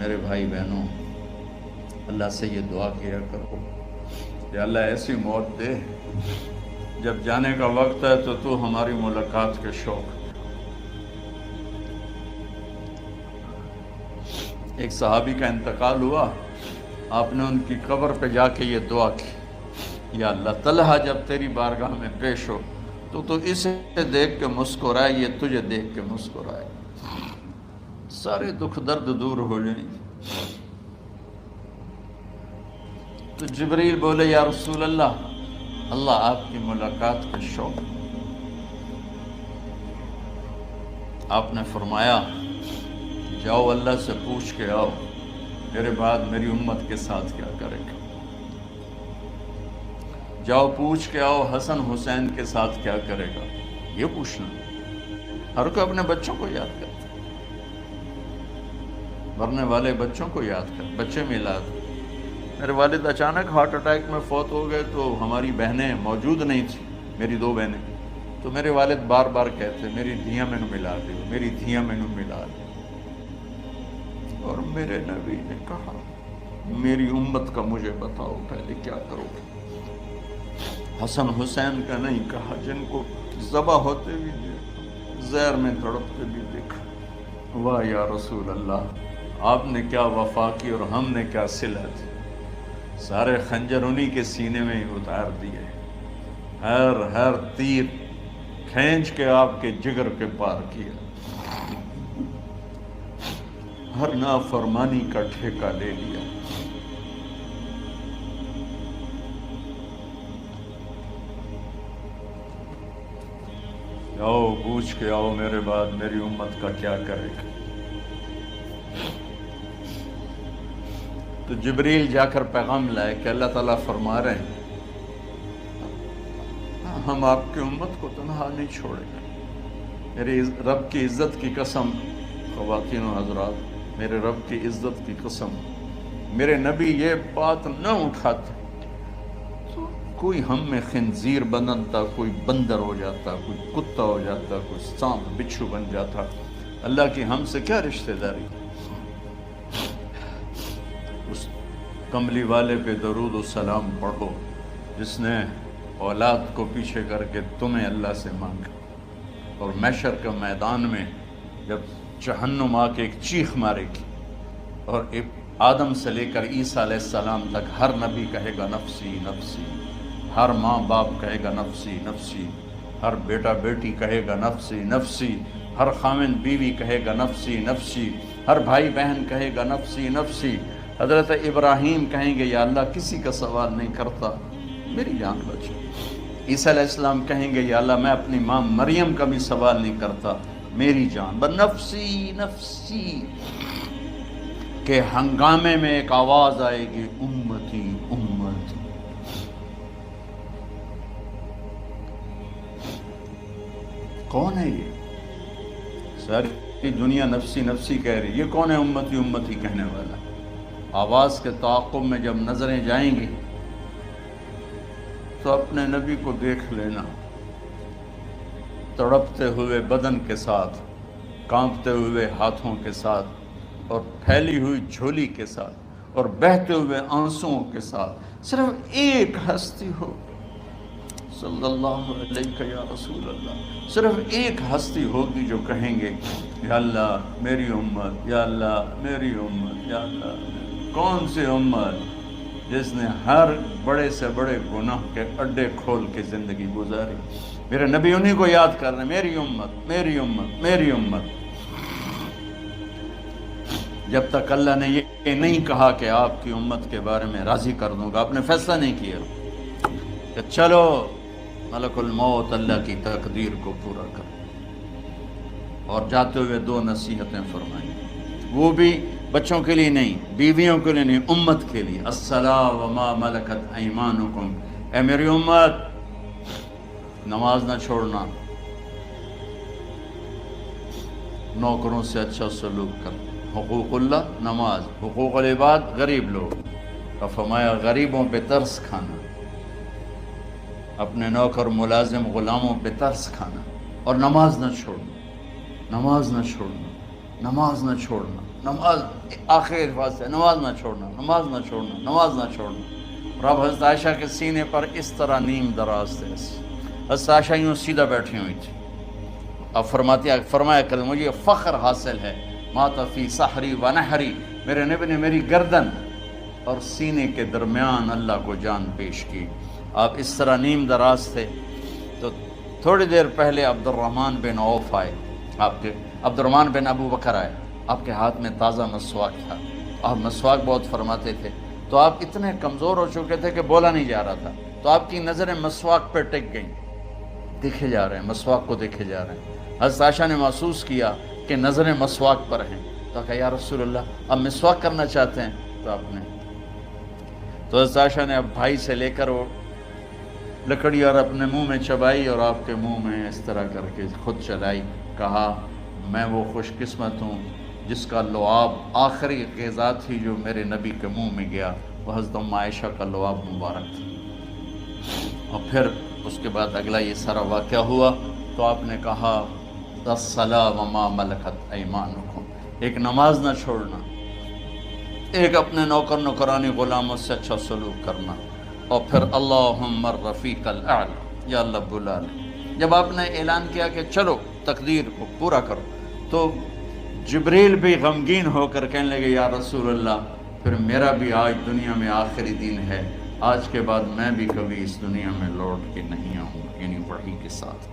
میرے بھائی بہنوں، اللہ سے یہ دعا کیا کرو کہ اللہ ایسی موت دے جب جانے کا وقت ہے تو ہماری ملاقات کے شوق۔ ایک صحابی کا انتقال ہوا، آپ نے ان کی قبر پہ جا کے یہ دعا کی، یا اللہ طلحہ جب تیری بارگاہ میں پیش ہو تو اسے دیکھ کے مسکرائے، یہ تجھے دیکھ کے مسکرائے، سارے دکھ درد دور ہو جائیں۔ تو جبریل بولے یا رسول اللہ، اللہ آپ کی ملاقات کا شوق۔ آپ نے فرمایا جاؤ اللہ سے پوچھ کے آؤ میرے بعد میری امت کے ساتھ کیا کرے گا، جاؤ پوچھ کے آؤ حسن حسین کے ساتھ کیا کرے گا۔ یہ پوچھنا، ہر کوئی اپنے بچوں کو یاد کرتا، مرنے والے بچوں کو یاد کر، بچے میلاد۔ میرے والد اچانک ہارٹ اٹیک میں فوت ہو گئے تو ہماری بہنیں موجود نہیں تھیں، میری 2 بہنیں، تو میرے والد بار بار کہتے میری دھیاں میں ملا دیو، میری دھیاں میں ملا دیو۔ اور میرے نبی نے کہا میری امت کا مجھے بتاؤ پہلے کیا کرو گے۔ حسن حسین کا نہیں کہا، جن کو ذبح ہوتے بھی دیکھا، زہر میں تڑپتے بھی دیکھا۔ واہ یا رسول اللہ، آپ نے کیا وفا کی اور ہم نے کیا صلہ دی، سارے خنجر انہی کے سینے میں ہی اتار دیے، ہر تیر کھینچ کے آپ کے جگر کے پار کیا، ہر نافرمانی کا ٹھیکہ لے لیا۔ آؤ پوچھ کے آؤ میرے بعد میری امت کا کیا کرے گا۔ تو جبریل جا کر پیغام لائے کہ اللہ تعالیٰ فرما رہے ہیں ہم آپ کی امت کو تنہا نہیں چھوڑیں گے۔ میرے رب کی عزت کی قسم، خواتین و حضرات، میرے رب کی عزت کی قسم، میرے نبی یہ بات نہ اٹھاتے تو کوئی ہم میں خنزیر بنتا، کوئی بندر ہو جاتا، کوئی کتا ہو جاتا، کوئی سانپ بچھو بن جاتا۔ اللہ کی ہم سے کیا رشتہ داری۔ اس کملی والے پہ درود و سلام پڑھو جس نے اولاد کو پیچھے کر کے تمہیں اللہ سے مانگا، اور محشر کے میدان میں جب جہنم آ کے ایک چیخ مارے گی اور آدم سے لے کر عیسیٰ علیہ السلام تک ہر نبی کہے گا نفسی نفسی، ہر ماں باپ کہے گا نفسی نفسی، ہر بیٹا بیٹی کہے گا نفسی نفسی، ہر خاوند بیوی کہے گا نفسی نفسی، ہر بھائی بہن کہے گا نفسی نفسی۔ حضرت ابراہیم کہیں گے یا اللہ کسی کا سوال نہیں کرتا، میری جان بچے۔ عیسیٰ علیہ السلام کہیں گے یا اللہ میں اپنی ماں مریم کا بھی سوال نہیں کرتا، میری جان بس نفسی نفسی کے ہنگامے میں ایک آواز آئے گی امتی امتی۔ کون ہے یہ؟ ساری دنیا نفسی نفسی کہہ رہی، یہ کون ہے امتی امتی کہنے والا؟ آواز کے تعاقب میں جب نظریں جائیں گی تو اپنے نبی کو دیکھ لینا، تڑپتے ہوئے بدن کے ساتھ، کانپتے ہوئے ہاتھوں کے ساتھ، اور پھیلی ہوئی جھولی کے ساتھ، اور بہتے ہوئے آنسوؤں کے ساتھ صرف ایک ہستی ہو، صلی اللہ علیہ یا رسول اللہ، صرف ایک ہستی ہوگی جو کہیں گے یا اللہ میری امت، یا اللہ میری امت، یا اللہ کون سی امت جس نے ہر بڑے سے بڑے گناہ کے اڈے کھول کے زندگی گزاری۔ میرے نبی انہی کو یاد کر رہے ہیں، میری امت میری امت میری امت۔ جب تک اللہ نے یہ نہیں کہا کہ آپ کی امت کے بارے میں راضی کر دوں گا، آپ نے فیصلہ نہیں کیا کہ چلو ملک الموت اللہ کی تقدیر کو پورا کر، اور جاتے ہوئے 2 نصیحتیں فرمائیں، وہ بھی بچوں کے لیے نہیں، بیویوں کے لیے نہیں، امت کے لیے۔ الصلاۃ وما ملکت ایمانکم، اے میری امت نماز نہ چھوڑنا، نوکروں سے اچھا سلوک کر، حقوق اللہ نماز، حقوق العباد غریب لوگ کا فرمایا غریبوں پہ ترس کھانا، اپنے نوکر ملازم غلاموں پہ ترس کھانا، اور نماز نہ چھوڑنا، نماز نہ چھوڑنا، نماز نہ چھوڑنا۔ نماز آخر الفاظ سے نماز نہ چھوڑنا، نماز نہ چھوڑنا، نماز نہ چھوڑنا۔ اور اب حضرت عائشہ کے سینے پر اس طرح نیم دراز تھے، حضرت عائشہ یوں سیدھا بیٹھی ہوئی تھی۔ اب فرمایا کریں مجھے فخر حاصل ہے، مات فی سحری و نحری، میرے نبی نے میری گردن اور سینے کے درمیان اللہ کو جان پیش کی۔ آپ اس طرح نیم دراز تھے تو تھوڑی دیر پہلے عبد الرحمن بن عوف آئے، عبد الرحمن بن ابو بکر آئے، آپ کے ہاتھ میں تازہ مسواک تھا، آپ مسواک بہت فرماتے تھے، تو آپ اتنے کمزور ہو چکے تھے کہ بولا نہیں جا رہا تھا، تو آپ کی نظریں مسواک پہ ٹک گئیں، دیکھے جا رہے ہیں، مسواک کو دیکھے جا رہے ہیں۔ حضرت عائشہ نے محسوس کیا کہ نظریں مسواک پر ہیں، تو کہا یا رسول اللہ اب مسواک کرنا چاہتے ہیں، تو حضرت عائشہ نے اب بھائی سے لے کر وہ لکڑی اور اپنے منہ میں چبائی اور آپ کے منہ میں اس طرح کر کے خود چلائی، کہا میں وہ خوش قسمت ہوں جس کا لعاب آخری غذا تھی جو میرے نبی کے منہ میں گیا، وہ حضرت ام عائشہ کا لعاب مبارک تھا۔ اور پھر اس کے بعد اگلا یہ سارا واقعہ ہوا، تو آپ نے کہا الصلاۃ وما ملکت ایمانکم، ایک نماز نہ چھوڑنا، ایک اپنے نوکر نوکرانی غلاموں سے اچھا سلوک کرنا، اور پھر اللہم الرفیق الاعلی، یا اللہ بلا لے۔ جب آپ نے اعلان کیا کہ چلو تقدیر کو پورا کرو، تو جبریل بھی غمگین ہو کر کہنے لگے یا رسول اللہ پھر میرا بھی آج دنیا میں آخری دن ہے، آج کے بعد میں بھی کبھی اس دنیا میں لوٹ کے نہیں آؤں، یعنی وحی کے ساتھ۔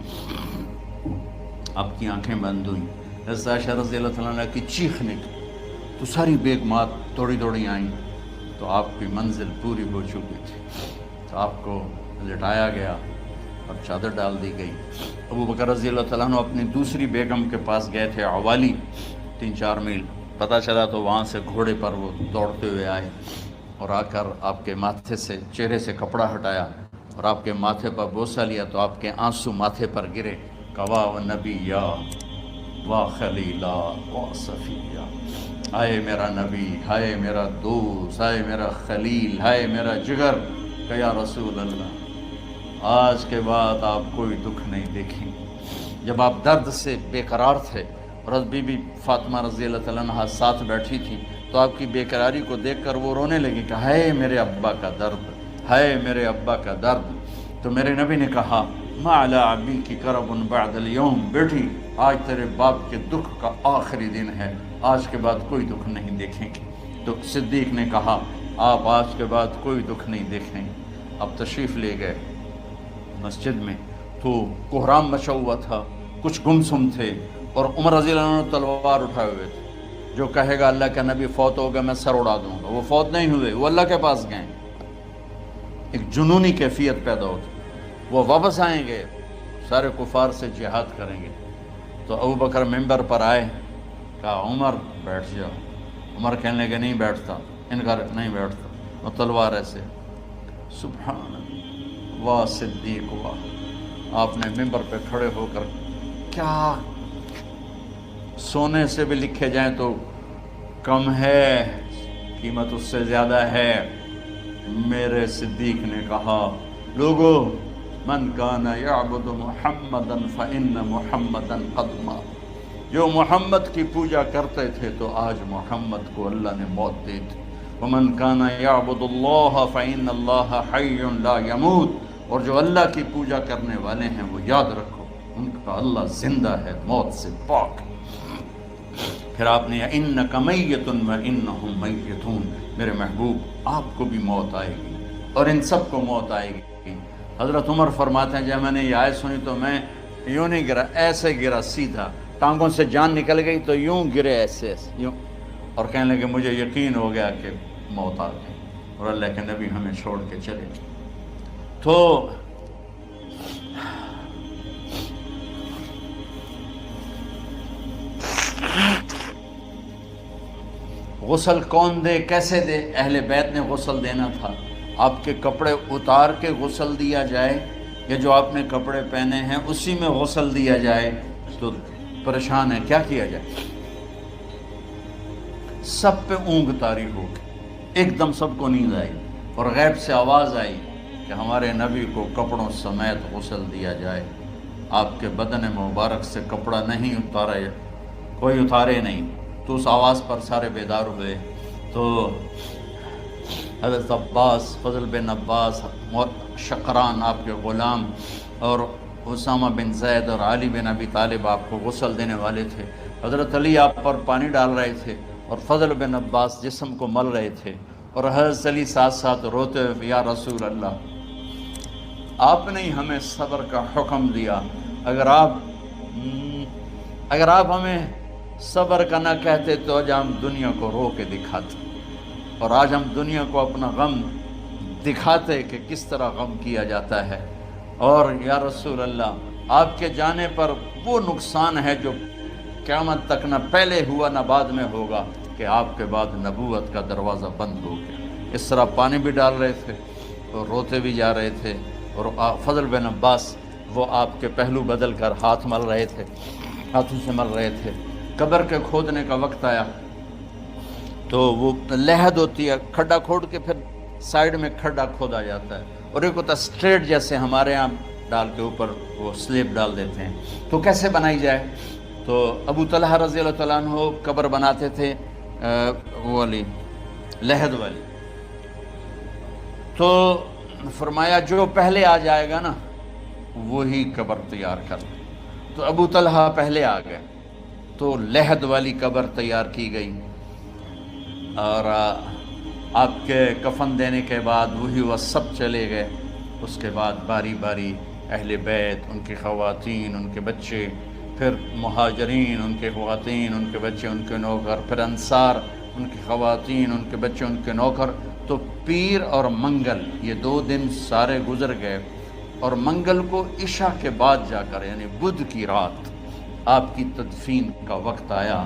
آپ کی آنکھیں بند ہوئیں، حضرت عائشہ رضی اللہ عنہا کی چیخ نکلی، تو ساری بیگمات دوڑی آئیں، تو آپ کی منزل پوری ہو چکی تھی، تو آپ کو لٹایا گیا اور چادر ڈال دی گئی۔ ابو بکر رضی اللہ عنہ اپنی دوسری بیگم کے پاس گئے تھے، عوالی، 3-4 میل، پتہ چلا تو وہاں سے گھوڑے پر وہ دوڑتے ہوئے آئے اور آ کر آپ کے ماتھے سے چہرے سے کپڑا ہٹایا اور آپ کے ماتھے پر بوسہ لیا، تو آپ کے آنسو ماتھے پر گرے، کوا و نبیا و خلیلا و صفیہ، ہائے میرا نبی، ہائے میرا دوست، ہائے میرا خلیل، ہائے میرا جگر، کہ یا رسول اللہ آج کے بعد آپ کوئی دکھ نہیں دیکھیں۔ جب آپ درد سے بے قرار تھے اور بی بی فاطمہ رضی اللہ عنہا ساتھ بیٹھی تھی، تو آپ کی بے قراری کو دیکھ کر وہ رونے لگی کہ ہائے میرے ابا کا درد، ہائے میرے ابا کا درد۔ تو میرے نبی نے کہا ما علی ابی کی کرب بعد اليوم، بیٹی آج تیرے باپ کے دکھ کا آخری دن ہے، آج کے بعد کوئی دکھ نہیں دیکھیں گے۔ تو صدیق نے کہا آپ آج کے بعد کوئی دکھ نہیں دیکھیں گے۔ اب تشریف لے گئے مسجد میں، تو کوہرام مچا ہوا تھا، کچھ گمسم تھے، اور عمر رضی اللہ عنہ تلوار اٹھائے ہوئے تھے، جو کہے گا اللہ کا نبی فوت ہو گیا میں سر اڑا دوں گا، وہ فوت نہیں ہوئے، وہ اللہ کے پاس گئے۔ ایک جنونی کیفیت پیدا ہوتی، وہ واپس آئیں گے، سارے کفار سے جہاد کریں گے۔ تو ابو بکر ممبر پر آئے، کہا عمر بیٹھ جاؤ۔ عمر کہنے لگے نہیں بیٹھتا، انکار نہیں بیٹھتا، اور تلوار ایسے، سبحان اللہ، واہ صدیق واہ۔ آپ نے ممبر پہ کھڑے ہو کر، کیا سونے سے بھی لکھے جائیں تو کم ہے، قیمت اس سے زیادہ ہے۔ میرے صدیق نے کہا لوگو من کان یعبد محمدا فإن محمدا قد مات، جو محمد کی پوجا کرتے تھے تو آج محمد کو اللہ نے موت دی تھی۔ ومن کان یعبد اللہ فإن اللہ حی لا یموت، اور جو اللہ کی پوجا کرنے والے ہیں وہ یاد رکھو ان کا اللہ زندہ ہے، موت سے پاک۔ پھر آپ نے انک میت وانہم میتون، میرے محبوب آپ کو بھی موت آئے گی اور ان سب کو موت آئے گی۔ حضرت عمر فرماتے ہیں جب میں نے یہ آیت سنی تو میں یوں نہیں گرا، ایسے گرا سیدھا، ٹانگوں سے جان نکل گئی تو یوں گرے ایسے یوں، اور کہنے لگے مجھے یقین ہو گیا کہ موت آ گئی اور اللہ کے نبی ہمیں چھوڑ کے چلے گئے۔ تو غسل کون دے، کیسے دے؟ اہل بیت نے غسل دینا تھا۔ آپ کے کپڑے اتار کے غسل دیا جائے یا جو آپ نے کپڑے پہنے ہیں اسی میں غسل دیا جائے؟ تو پریشان ہے، کیا کیا جائے؟ سب پہ اونگ طاری ہو گئی، ایک دم سب کو نیند آئی اور غیب سے آواز آئی کہ ہمارے نبی کو کپڑوں سمیت غسل دیا جائے۔ آپ کے بدن مبارک سے کپڑا نہیں اتارا، کوئی اتارے نہیں، تو اس آواز پر سارے بیدار ہوئے. تو حضرت عباس، فضل بن عباس، شقران آپ کے غلام، اور اسامہ بن زید اور علی بن ابی طالب آپ کو غسل دینے والے تھے. حضرت علی آپ پر پانی ڈال رہے تھے اور فضل بن عباس جسم کو مل رہے تھے، اور حضرت علی ساتھ ساتھ روتے ہوئے یا رسول اللہ، آپ نے ہمیں صبر کا حکم دیا، اگر آپ ہمیں صبر کا نہ کہتے تو آج ہم دنیا کو رو کے دکھاتے، اور آج ہم دنیا کو اپنا غم دکھاتے کہ کس طرح غم کیا جاتا ہے. اور یا رسول اللہ، آپ کے جانے پر وہ نقصان ہے جو قیامت تک نہ پہلے ہوا نہ بعد میں ہوگا، کہ آپ کے بعد نبوت کا دروازہ بند ہو گیا. اس طرح پانی بھی ڈال رہے تھے اور روتے بھی جا رہے تھے، اور فضل بن عباس وہ آپ کے پہلو بدل کر ہاتھ مل رہے تھے، ہاتھوں سے مل رہے تھے. قبر کے کھودنے کا وقت آیا تو وہ لحد ہوتی ہے، کھڈا کھود کے پھر سائیڈ میں کھڈا کھودا جاتا ہے، اور ایک ہوتا اسٹریٹ جیسے ہمارے ہاں ڈال کے اوپر وہ سلیب ڈال دیتے ہیں. تو کیسے بنائی جائے؟ تو ابو طلحہ رضی اللہ تعالیٰ عنہ قبر بناتے تھے وہ والی لحد والی. تو فرمایا جو پہلے آ جائے گا نا وہی قبر تیار کر. تو ابو طلحہ پہلے آ گئے تو لحد والی قبر تیار کی گئی، اور آپ کے کفن دینے کے بعد وہی وہ سب چلے گئے. اس کے بعد باری باری اہل بیت، ان کی خواتین، ان کے بچے، پھر مہاجرین، ان کے خواتین، ان کے بچے، ان کے نوکر، پھر انصار، ان کی خواتین، ان کے بچے، ان کے نوکر. تو پیر اور منگل یہ 2 دن سارے گزر گئے، اور منگل کو عشاء کے بعد جا کر یعنی بدھ کی رات آپ کی تدفین کا وقت آیا.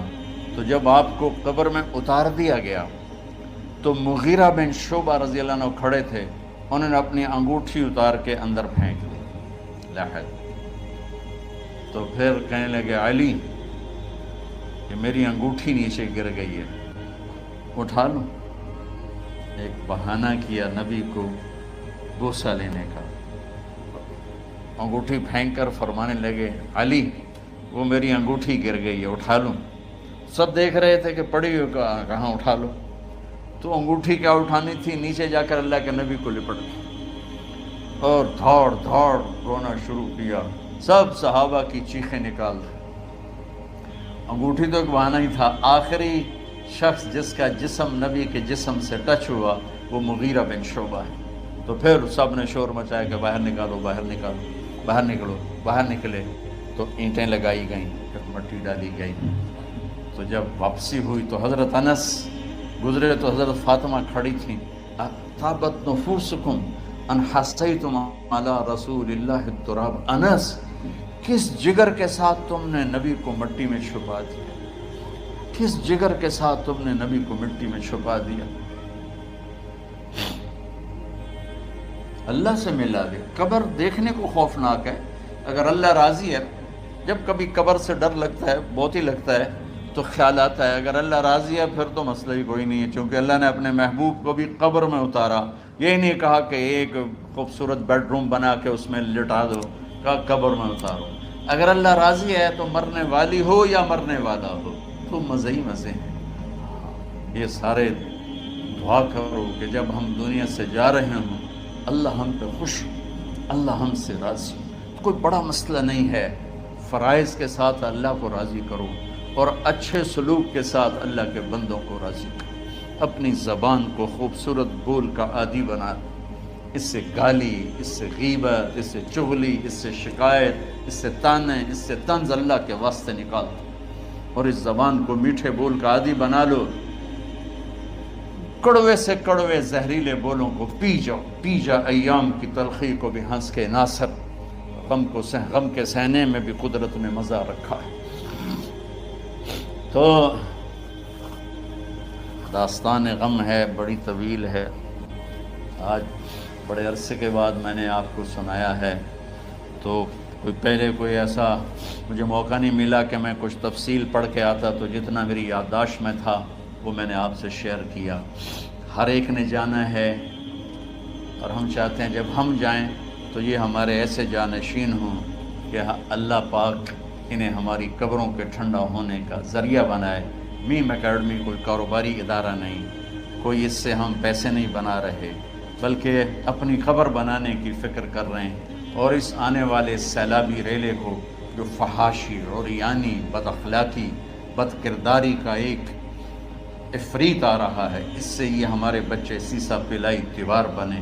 تو جب آپ کو قبر میں اتار دیا گیا تو مغیرہ بن شعبہ رضی اللہ عنہ کھڑے تھے، انہوں نے اپنی انگوٹھی اتار کے اندر پھینک دی لحد. تو پھر کہنے لگے علی کہ میری انگوٹھی نیچے گر گئی ہے، اٹھا لوں. ایک بہانہ کیا نبی کو بوسہ لینے کا، انگوٹھی پھینک کر فرمانے لگے علی وہ میری انگوٹھی گر گئی ہے، اٹھا لوں. سب دیکھ رہے تھے کہ پڑی ہوئی کہاں اٹھا لو. تو انگوٹھی کیا اٹھانی تھی، نیچے جا کر اللہ کے نبی کو لپٹ دی اور دھاڑ دھاڑ رونا شروع کیا. سب صحابہ کی چیخیں نکال دی. انگوٹھی تو ایک بہانہ ہی تھا. آخری شخص جس کا جسم نبی کے جسم سے ٹچ ہوا وہ مغیرہ بن شعبہ ہے. تو پھر سب نے شور مچایا کہ باہر نکالو، باہر نکالو، باہر نکلو. باہر نکلے تو اینٹیں لگائی گئیں، پھر مٹی ڈالی گئی. تو جب واپسی ہوئی تو حضرت انس گزرے تو حضرت فاطمہ کھڑی تھیں. طابت نفوسکم ان حسیتم علی رسول اللہ التراب. انس کس جگر کے ساتھ تم نے نبی کو مٹی میں چھپا دیا، کس جگر کے ساتھ تم نے نبی کو مٹی میں چھپا دیا. اللہ سے ملا دے. قبر دیکھنے کو خوفناک ہے، اگر اللہ راضی ہے. جب کبھی قبر سے ڈر لگتا ہے، بہت ہی لگتا ہے، تو خیال آتا ہے اگر اللہ راضی ہے پھر تو مسئلہ ہی کوئی نہیں ہے، چونکہ اللہ نے اپنے محبوب کو بھی قبر میں اتارا. یہ نہیں کہا کہ ایک خوبصورت بیڈ روم بنا کے اس میں لٹا دو، کہا قبر میں اتارو. اگر اللہ راضی ہے تو مرنے والی ہو یا مرنے والا ہو تو مزے ہی مزے ہیں. یہ سارے دعا کرو کہ جب ہم دنیا سے جا رہے ہوں اللہ ہم پہ خوش، اللہ ہم سے راضی. کوئی بڑا مسئلہ نہیں ہے، فرائض کے ساتھ اللہ کو راضی کرو اور اچھے سلوک کے ساتھ اللہ کے بندوں کو راضی کرو. اپنی زبان کو خوبصورت بول کا عادی بنا. اس سے گالی، اس سے غیبت، اس سے چغلی، اس سے شکایت، اس سے تانے، اس سے طنز اللہ کے واسطے نکال دو، اور اس زبان کو میٹھے بول کا عادی بنا لو. کڑوے سے کڑوے زہریلے بولوں کو پی جاؤ، پی جا ایام کی تلخی کو بھی ہنس کے ناصر. غم کے سہنے میں بھی قدرت نے مزہ رکھا ہے. تو داستان غم ہے، بڑی طویل ہے. آج بڑے عرصے کے بعد میں نے آپ کو سنایا ہے. تو پہلے کوئی ایسا مجھے موقع نہیں ملا کہ میں کچھ تفصیل پڑھ کے آتا، تو جتنا میری یادداشت میں تھا وہ میں نے آپ سے شیئر کیا. ہر ایک نے جانا ہے، اور ہم چاہتے ہیں جب ہم جائیں تو یہ ہمارے ایسے جانشین ہوں کہ اللہ پاک انہیں ہماری قبروں کے ٹھنڈا ہونے کا ذریعہ بنائے. میم اکیڈمی کوئی کاروباری ادارہ نہیں، کوئی اس سے ہم پیسے نہیں بنا رہے، بلکہ اپنی خبر بنانے کی فکر کر رہے ہیں، اور اس آنے والے سیلابی ریلے کو جو فحاشی، عریانی، بد اخلاقی، بد کرداری کا ایک افریت آ رہا ہے، اس سے یہ ہمارے بچے سیسا پلائی دیوار بنے۔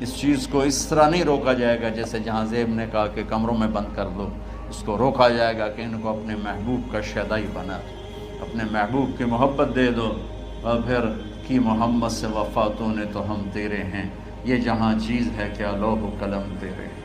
اس چیز کو اس طرح نہیں روکا جائے گا جیسے جہاں زیب نے کہا کہ کمروں میں بند کر دو، اس کو روکا جائے گا کہ ان کو اپنے محبوب کا شیدائی بنا دو، اپنے محبوب کی محبت دے دو، اور پھر کی محمد سے وفا تو نے تو ہم تیرے ہیں، یہ جہاں چیز ہے کیا لوح و قلم تیرے ہیں۔